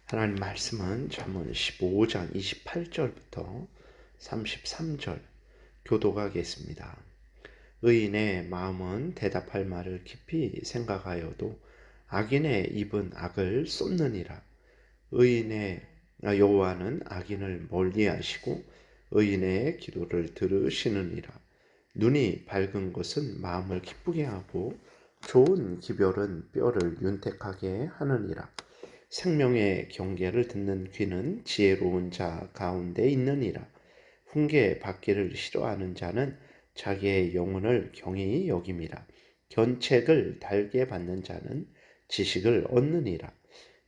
하나님 말씀은 잠언 15장 28절부터 33절 교독하겠습니다. 의인의 마음은 대답할 말을 깊이 생각하여도 악인의 입은 악을 쏟느니라. 의인의 여호와는 악인을 멀리하시고 의인의 기도를 들으시느니라. 눈이 밝은 것은 마음을 기쁘게 하고 좋은 기별은 뼈를 윤택하게 하느니라. 생명의 경계를 듣는 귀는 지혜로운 자 가운데 있느니라. 훈계 받기를 싫어하는 자는 자기의 영혼을 경히 여김이라. 견책을 달게 받는 자는 지식을 얻느니라.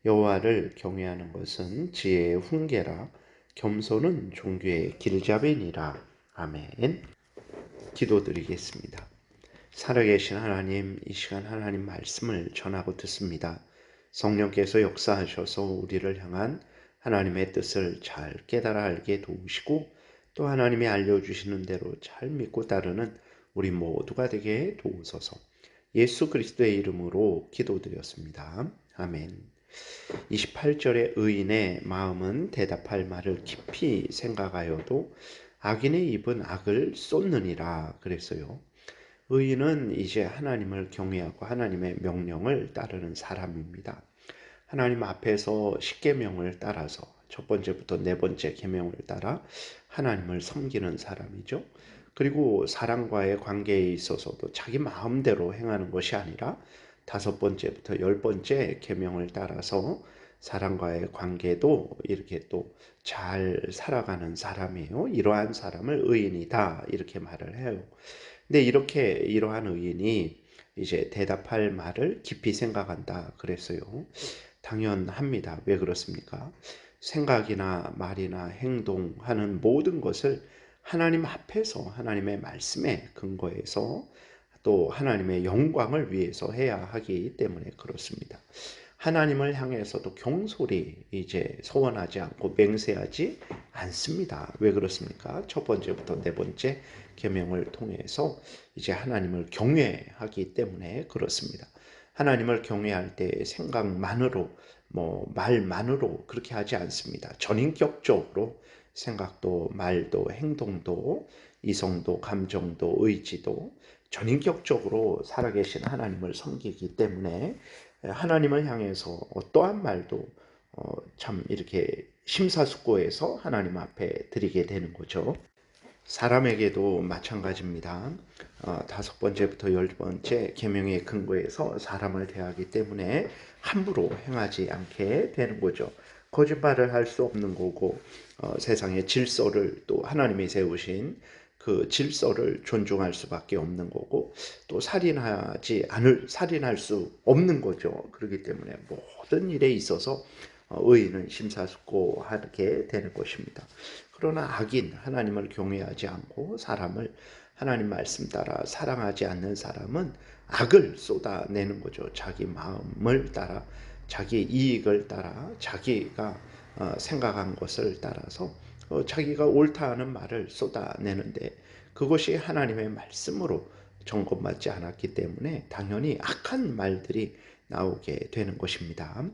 여호와를 경외하는 것은 지혜의 훈계라. 겸손은 종교의 길잡이니라. 아멘. 기도드리겠습니다. 살아계신 하나님, 이 시간 하나님 말씀을 전하고 듣습니다. 성령께서 역사하셔서 우리를 향한 하나님의 뜻을 잘 깨달아 알게 도우시고 또 하나님이 알려주시는 대로 잘 믿고 따르는 우리 모두가 되게 도우소서. 예수 그리스도의 이름으로 기도드렸습니다. 아멘. 28절의 의인의 마음은 대답할 말을 깊이 생각하여도 악인의 입은 악을 쏟느니라 그랬어요. 의인은 이제 하나님을 경외하고 하나님의 명령을 따르는 사람입니다. 하나님 앞에서 십계명을 따라서 첫 번째부터 네 번째 계명을 따라 하나님을 섬기는 사람이죠. 그리고 사람과의 관계에 있어서도 자기 마음대로 행하는 것이 아니라 다섯 번째부터 열 번째 계명을 따라서 사람과의 관계도 이렇게 또 잘 살아가는 사람이에요. 이러한 사람을 의인이다 이렇게 말을 해요. 근데 이러한 의인이 이제 대답할 말을 깊이 생각한다 그랬어요. 당연합니다. 왜 그렇습니까? 생각이나 말이나 행동하는 모든 것을 하나님 앞에서 하나님의 말씀에 근거해서 또 하나님의 영광을 위해서 해야 하기 때문에 그렇습니다. 하나님을 향해서도 경솔히 이제 소원하지 않고 맹세하지 않습니다. 왜 그렇습니까? 첫 번째부터 네 번째 계명을 통해서 이제 하나님을 경외하기 때문에 그렇습니다. 하나님을 경외할 때 생각만으로 말만으로 그렇게 하지 않습니다. 전인격적으로 생각도 말도 행동도 이성도 감정도 의지도 전인격적으로 살아계신 하나님을 섬기기 때문에 하나님을 향해서 어떠한 말도 참 이렇게 심사숙고해서 하나님 앞에 드리게 되는 거죠. 사람에게도 마찬가지입니다. 다섯 번째부터 열 번째 계명의 근거에서 사람을 대하기 때문에 함부로 행하지 않게 되는 거죠. 거짓말을 할 수 없는 거고 세상의 질서를 또 하나님이 세우신 그 질서를 존중할 수밖에 없는 거고 또 살인할 수 없는 거죠. 그렇기 때문에 모든 일에 있어서 의인은 심사숙고하게 되는 것입니다. 그러나 악인, 하나님을 경외하지 않고 사람을 하나님 말씀 따라 사랑하지 않는 사람은 악을 쏟아내는 거죠. 자기 마음을 따라, 자기 이익을 따라, 자기가 생각한 것을 따라서 자기가 옳다 하는 말을 쏟아내는데 그것이 하나님의 말씀으로 점검받지 않았기 때문에 당연히 악한 말들이 나오게 되는 것입니다.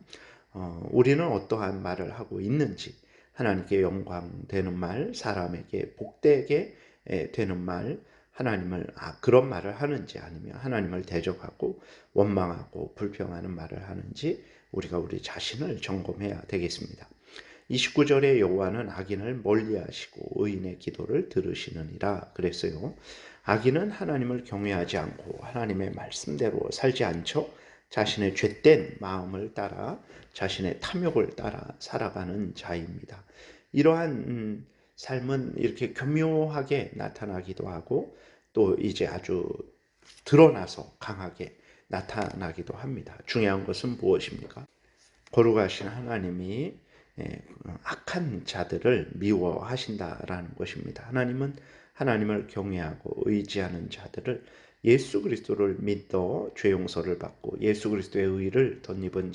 우리는 어떠한 말을 하고 있는지 하나님께 영광 되는 말, 사람에게 복되게 되는 말, 하나님을 그런 말을 하는지 아니면 하나님을 대적하고 원망하고 불평하는 말을 하는지 우리가 우리 자신을 점검해야 되겠습니다. 29절에 여호와는 악인을 멀리하시고 의인의 기도를 들으시느니라 그랬어요. 악인은 하나님을 경외하지 않고 하나님의 말씀대로 살지 않죠. 자신의 죄된 마음을 따라 자신의 탐욕을 따라 살아가는 자입니다. 이러한 삶은 이렇게 교묘하게 나타나기도 하고 또 이제 아주 드러나서 강하게 나타나기도 합니다. 중요한 것은 무엇입니까? 거룩하신 하나님이 악한 자들을 미워하신다라는 것입니다. 하나님은 하나님을 경외하고 의지하는 자들을 예수 그리스도를 믿어 죄 용서를 받고 예수 그리스도의 의를 덧입은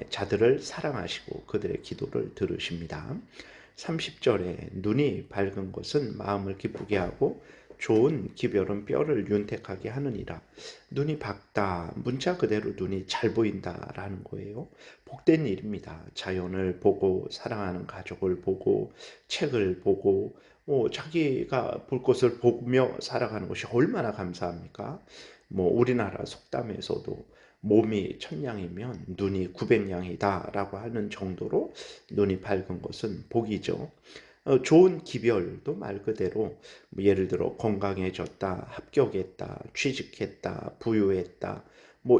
자들을 사랑하시고 그들의 기도를 들으십니다. 30절에 눈이 밝은 것은 마음을 기쁘게 하고 좋은 기별은 뼈를 윤택하게 하느니라. 눈이 밝다. 문자 그대로 눈이 잘 보인다라는 거예요. 복된 일입니다. 자연을 보고 사랑하는 가족을 보고 책을 보고 자기가 볼 것을 보며 살아가는 것이 얼마나 감사합니까? 우리나라 속담에서도 몸이 천냥이면 눈이 900냥이다라고 하는 정도로 눈이 밝은 것은 복이죠. 좋은 기별도 말 그대로 예를 들어 건강해졌다, 합격했다, 취직했다, 부유했다,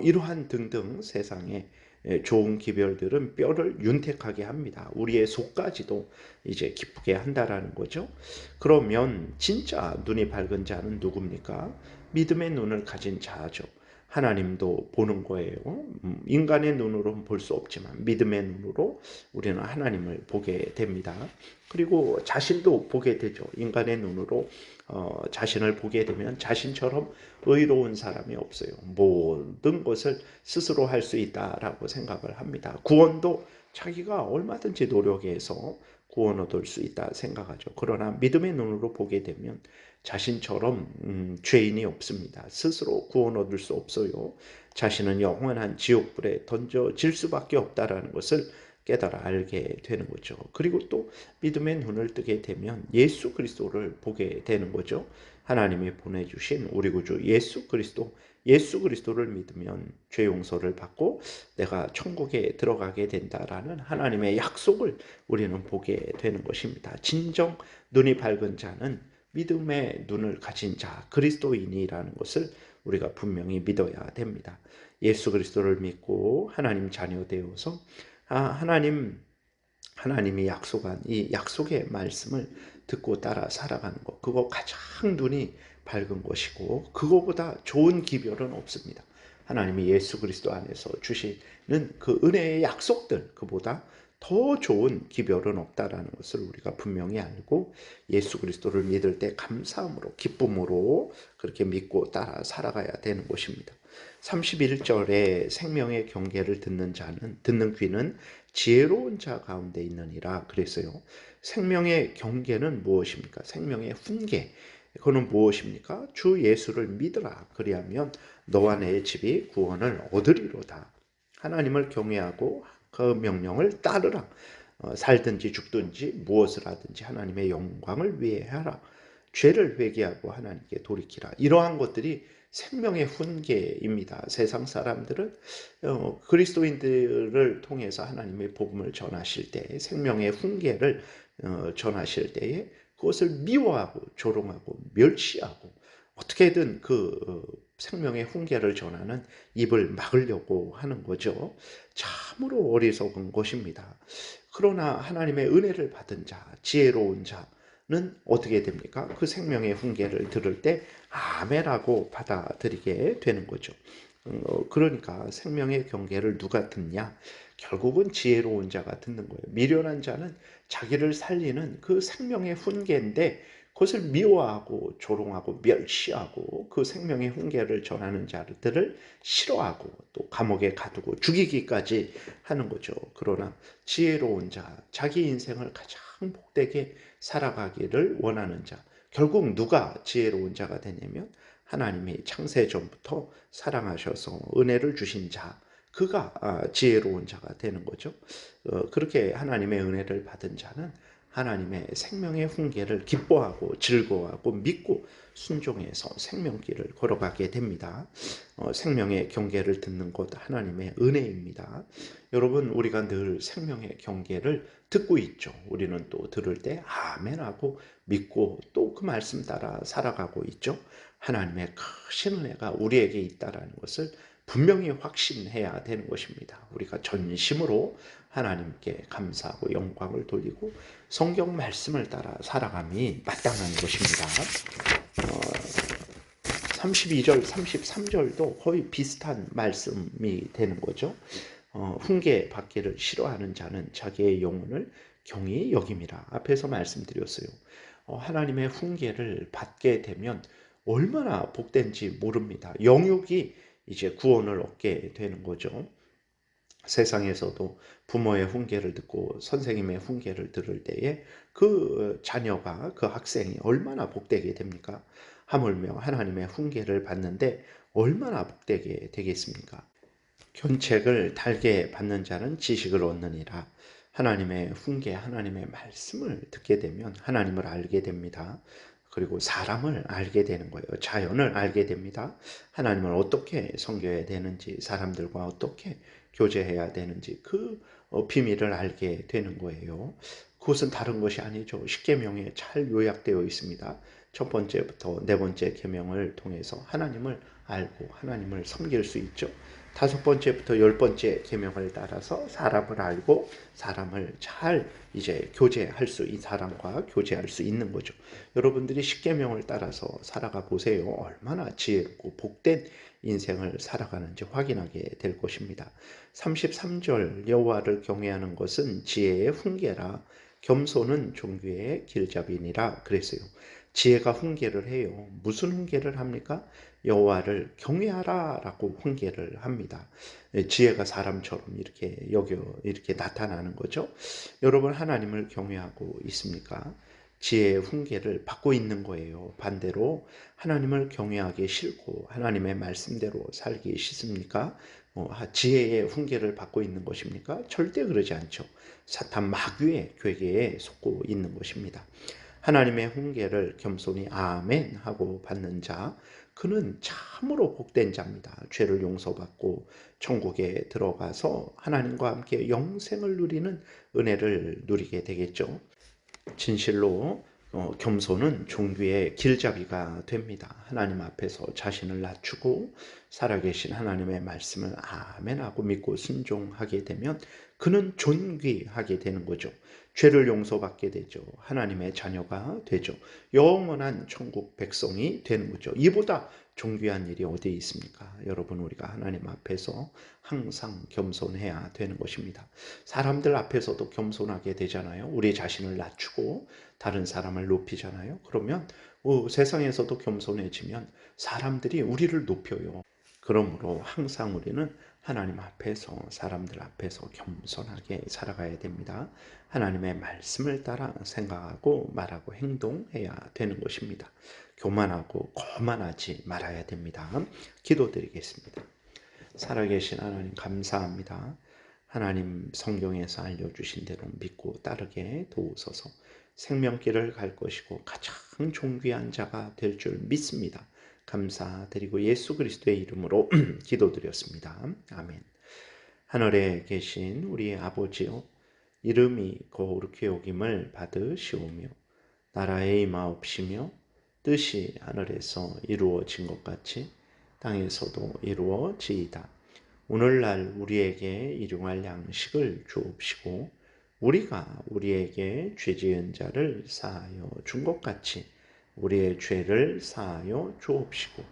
이러한 등등 세상에 좋은 기별들은 뼈를 윤택하게 합니다. 우리의 속까지도 이제 기쁘게 한다라는 거죠. 그러면 진짜 눈이 밝은 자는 누굽니까? 믿음의 눈을 가진 자죠. 하나님도 보는 거예요. 인간의 눈으로는 볼 수 없지만 믿음의 눈으로 우리는 하나님을 보게 됩니다. 그리고 자신도 보게 되죠. 인간의 눈으로 자신을 보게 되면 자신처럼 의로운 사람이 없어요. 모든 것을 스스로 할 수 있다라고 생각을 합니다. 구원도 자기가 얼마든지 노력해서 구원 얻을 수 있다 생각하죠. 그러나 믿음의 눈으로 보게 되면 자신처럼 죄인이 없습니다. 스스로 구원 얻을 수 없어요. 자신은 영원한 지옥불에 던져질 수밖에 없다라는 것을 깨달아 알게 되는 거죠. 그리고 또 믿음의 눈을 뜨게 되면 예수 그리스도를 보게 되는 거죠. 하나님이 보내주신 우리 구주 예수 그리스도를 믿으면 죄 용서를 받고 내가 천국에 들어가게 된다라는 하나님의 약속을 우리는 보게 되는 것입니다. 진정 눈이 밝은 자는 믿음의 눈을 가진 자, 그리스도인이라는 것을 우리가 분명히 믿어야 됩니다. 예수 그리스도를 믿고 하나님 자녀 되어서 하나님이 약속한 이 약속의 말씀을 듣고 따라 살아가는 것, 그거 가장 눈이 밝은 것이고 그거보다 좋은 기별은 없습니다. 하나님이 예수 그리스도 안에서 주시는 그 은혜의 약속들, 그보다 더 좋은 기별은 없다라는 것을 우리가 분명히 알고 예수 그리스도를 믿을 때 감사함으로 기쁨으로 그렇게 믿고 따라 살아가야 되는 것입니다. 31절에 생명의 경계를 듣는 귀는 지혜로운 자 가운데 있느니라 그랬어요. 생명의 경계는 무엇입니까? 생명의 훈계. 그거는 무엇입니까? 주 예수를 믿으라. 그리하면 너와 내 집이 구원을 얻으리로다. 하나님을 경외하고 그 명령을 따르라. 살든지 죽든지 무엇을 하든지 하나님의 영광을 위해 하라. 죄를 회개하고 하나님께 돌이키라. 이러한 것들이 생명의 훈계입니다. 세상 사람들은 그리스도인들을 통해서 하나님의 복음을 전하실 때, 생명의 훈계를 전하실 때에 그것을 미워하고 조롱하고 멸시하고 어떻게든 그 생명의 훈계를 전하는 입을 막으려고 하는 거죠. 참으로 어리석은 것입니다. 그러나 하나님의 은혜를 받은 자, 지혜로운 자는 어떻게 됩니까? 그 생명의 훈계를 들을 때 아멘하고 받아들이게 되는 거죠. 그러니까 생명의 경계를 누가 듣냐? 결국은 지혜로운 자가 듣는 거예요. 미련한 자는 자기를 살리는 그 생명의 훈계인데 그것을 미워하고 조롱하고 멸시하고 그 생명의 훈계를 전하는 자들을 싫어하고 또 감옥에 가두고 죽이기까지 하는 거죠. 그러나 지혜로운 자, 자기 인생을 가장 복되게 살아가기를 원하는 자, 결국 누가 지혜로운 자가 되냐면 하나님이 창세 전부터 사랑하셔서 은혜를 주신 자, 그가 지혜로운 자가 되는 거죠. 그렇게 하나님의 은혜를 받은 자는 하나님의 생명의 훈계를 기뻐하고 즐거워하고 믿고 순종해서 생명길을 걸어가게 됩니다. 생명의 경계를 듣는 것 하나님의 은혜입니다. 여러분, 우리가 늘 생명의 경계를 듣고 있죠. 우리는 또 들을 때 아멘하고 믿고 또 그 말씀 따라 살아가고 있죠. 하나님의 크신 은혜가 우리에게 있다는 것을 분명히 확신해야 되는 것입니다. 우리가 전심으로 하나님께 감사하고 영광을 돌리고 성경 말씀을 따라 살아감이 마땅한 것입니다. 32절, 33절도 거의 비슷한 말씀이 되는 거죠. 훈계 받기를 싫어하는 자는 자기의 영혼을 경히 여김이라. 앞에서 말씀드렸어요. 하나님의 훈계를 받게 되면 얼마나 복된지 모릅니다. 영육이 이제 구원을 얻게 되는 거죠. 세상에서도 부모의 훈계를 듣고 선생님의 훈계를 들을 때에 그 자녀가, 그 학생이 얼마나 복되게 됩니까? 하물며 하나님의 훈계를 받는데 얼마나 복되게 되겠습니까? 견책을 달게 받는 자는 지식을 얻느니라. 하나님의 훈계, 하나님의 말씀을 듣게 되면 하나님을 알게 됩니다. 그리고 사람을 알게 되는 거예요. 자연을 알게 됩니다. 하나님을 어떻게 섬겨야 되는지, 사람들과 어떻게 교제해야 되는지 그 비밀을 알게 되는 거예요. 그것은 다른 것이 아니죠. 십계명에 잘 요약되어 있습니다. 첫 번째부터 네 번째 계명을 통해서 하나님을 알고 하나님을 섬길 수 있죠. 다섯 번째부터 열 번째 계명을 따라서 사람을 알고 사람을 잘 이제 교제할 수, 이 사람과 교제할 수 있는 거죠. 여러분들이 십계명을 따라서 살아가 보세요. 얼마나 지혜롭고 복된 인생을 살아가는지 확인하게 될 것입니다. 33절 여호와를 경외하는 것은 지혜의 훈계라 겸손은 종교의 길잡이니라 그랬어요. 지혜가 훈계를 해요. 무슨 훈계를 합니까? 여호와를 경외하라라고 훈계를 합니다. 지혜가 사람처럼 이렇게 나타나는 거죠. 여러분 하나님을 경외하고 있습니까? 지혜의 훈계를 받고 있는 거예요. 반대로 하나님을 경외하기 싫고 하나님의 말씀대로 살기 싫습니까? 지혜의 훈계를 받고 있는 것입니까? 절대 그러지 않죠. 사탄 마귀의 괴계에 속고 있는 것입니다. 하나님의 훈계를 겸손히 아멘 하고 받는 자, 그는 참으로 복된 자입니다. 죄를 용서받고 천국에 들어가서 하나님과 함께 영생을 누리는 은혜를 누리게 되겠죠. 진실로 겸손은 종교의 길잡이가 됩니다. 하나님 앞에서 자신을 낮추고 살아계신 하나님의 말씀을 아멘하고 믿고 순종하게 되면 그는 존귀하게 되는 거죠. 죄를 용서받게 되죠. 하나님의 자녀가 되죠. 영원한 천국 백성이 되는 거죠. 이보다 존귀한 일이 어디에 있습니까? 여러분, 우리가 하나님 앞에서 항상 겸손해야 되는 것입니다. 사람들 앞에서도 겸손하게 되잖아요. 우리 자신을 낮추고 다른 사람을 높이잖아요. 그러면 세상에서도 겸손해지면 사람들이 우리를 높여요. 그러므로 항상 우리는 하나님 앞에서, 사람들 앞에서 겸손하게 살아가야 됩니다. 하나님의 말씀을 따라 생각하고 말하고 행동해야 되는 것입니다. 교만하고 거만하지 말아야 됩니다. 기도드리겠습니다. 살아계신 하나님 감사합니다. 하나님 성경에서 알려주신 대로 믿고 따르게 도우소서. 생명길을 갈 것이고 가장 존귀한 자가 될 줄 믿습니다. 감사드리고 예수 그리스도의 이름으로 기도드렸습니다. 아멘. 하늘에 계신 우리 아버지요, 이름이 거룩히 여김을 받으시오며 나라의 임하옵시며 뜻이 하늘에서 이루어진 것 같이 땅에서도 이루어지이다. 오늘날 우리에게 일용할 양식을 주옵시고 우리가 우리에게 죄 지은 자를 사하여 준 것 같이 우리의 죄를 사하여 주옵시고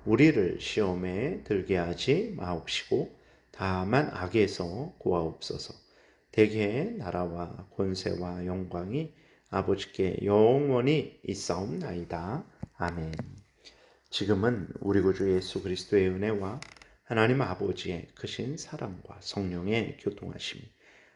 우리를 시험에 들게 하지 마옵시고 다만 악에서 구하옵소서. 대개 나라와 권세와 영광이 아버지께 영원히 있사옵나이다. 아멘. 지금은 우리 구주 예수 그리스도의 은혜와 하나님 아버지의 크신 사랑과 성령의 교통하심이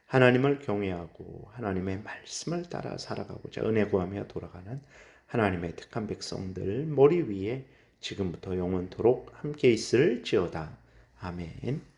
하나님을 경외하고 하나님의 말씀을 따라 살아가고자 은혜 구하며 돌아가는 하나님의 택한 백성들 머리 위에 지금부터 영원토록 함께 있을지어다. 아멘.